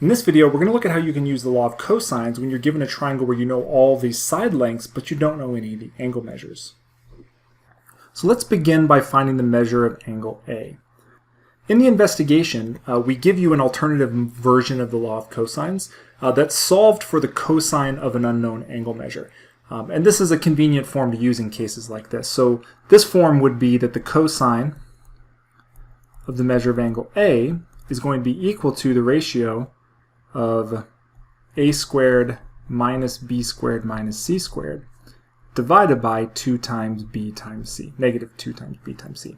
In this video, we're going to look at how you can use the law of cosines when you're given a triangle where you know all these side lengths, but you don't know any of the angle measures. So let's begin by finding the measure of angle A. In the investigation, we give you an alternative version of the law of cosines that's solved for the cosine of an unknown angle measure. And this is a convenient form to use in cases like this. So this form would be that the cosine of the measure of angle A is going to be equal to the ratio of a squared minus b squared minus c squared divided by 2 times b times c, negative 2 times b times c.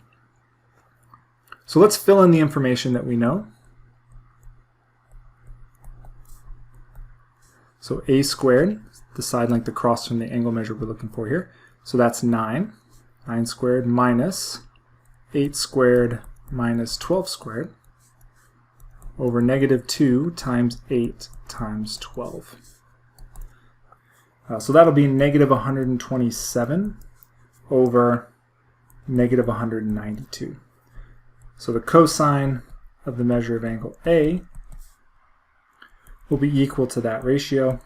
So let's fill in the information that we know. So a squared, the side length across from the angle measure we're looking for here. So that's 9 squared minus 8 squared minus 12 squared over negative 2 times 8 times 12. So that'll be negative 127 over negative 192. So the cosine of the measure of angle A will be equal to that ratio.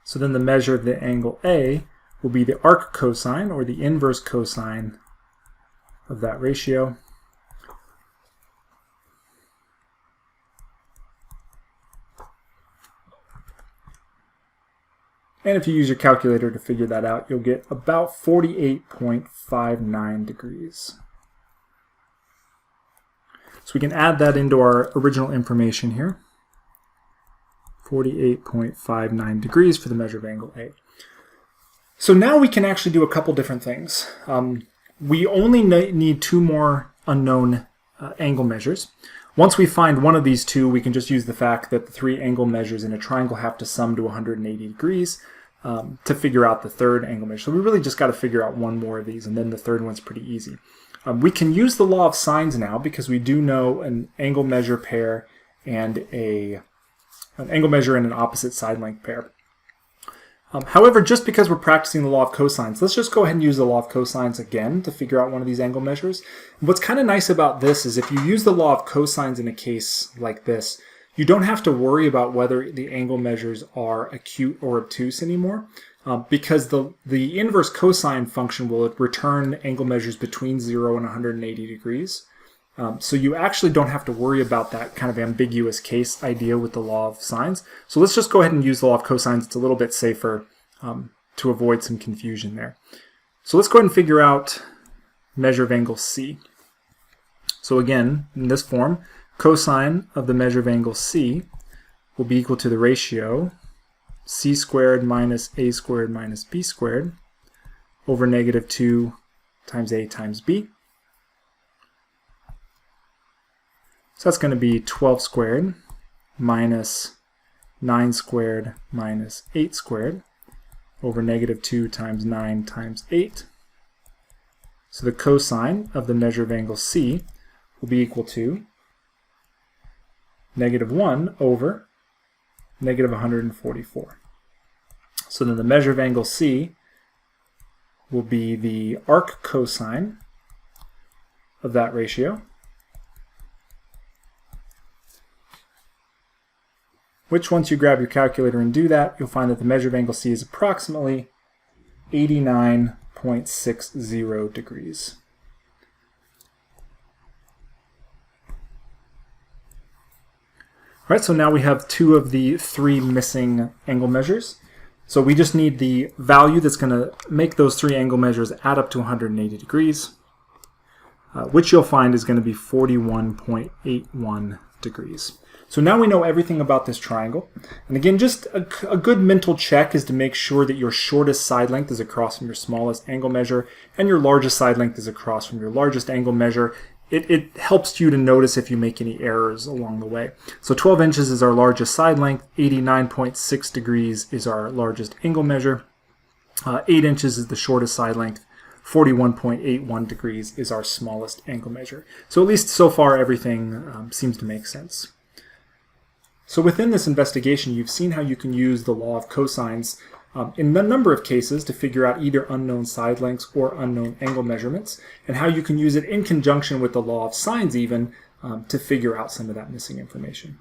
So then the measure of the angle A will be the arc cosine, or the inverse cosine of that ratio. And if you use your calculator to figure that out, you'll get about 48.59 degrees. So we can add that into our original information here. 48.59 degrees for the measure of angle A. So now we can actually do a couple different things. We only need 2 more unknown angle measures. Once we find one of these 2, we can just use the fact that the 3 angle measures in a triangle have to sum to 180 degrees to figure out the third angle measure. So we really just got to figure out one more of these, and then the third one's pretty easy. We can use the law of sines now because we do know an angle measure pair and an angle measure and an opposite side length pair. However, just because we're practicing the law of cosines, let's just go ahead and use the law of cosines again to figure out one of these angle measures. What's kind of nice about this is if you use the law of cosines in a case like this, you don't have to worry about whether the angle measures are acute or obtuse anymore, because the inverse cosine function will return angle measures between 0 and 180 degrees. So you actually don't have to worry about that kind of ambiguous case idea with the law of sines. So let's just go ahead and use the law of cosines. It's a little bit safer to avoid some confusion there. So let's go ahead and figure out measure of angle C. So again, in this form, cosine of the measure of angle C will be equal to the ratio c squared minus a squared minus b squared over negative 2 times a times b. So that's going to be 12 squared minus 9 squared minus 8 squared over negative 2 times 9 times 8. So the cosine of the measure of angle C will be equal to negative 1 over negative 144. So then the measure of angle C will be the arc cosine of that ratio, which once you grab your calculator and do that, you'll find that the measure of angle C is approximately 89.60 degrees. All right, so now we have 2 of the 3 missing angle measures. So we just need the value that's going to make those 3 angle measures add up to 180 degrees, which you'll find is going to be 41.81 degrees. So now we know everything about this triangle. And again, just a good mental check is to make sure that your shortest side length is across from your smallest angle measure and your largest side length is across from your largest angle measure. It helps you to notice if you make any errors along the way. So 12 inches is our largest side length, 89.6 degrees is our largest angle measure, 8 inches is the shortest side length, 41.81 degrees is our smallest angle measure. So at least so far everything seems to make sense. So within this investigation, you've seen how you can use the law of cosines in a number of cases to figure out either unknown side lengths or unknown angle measurements, and how you can use it in conjunction with the law of sines even to figure out some of that missing information.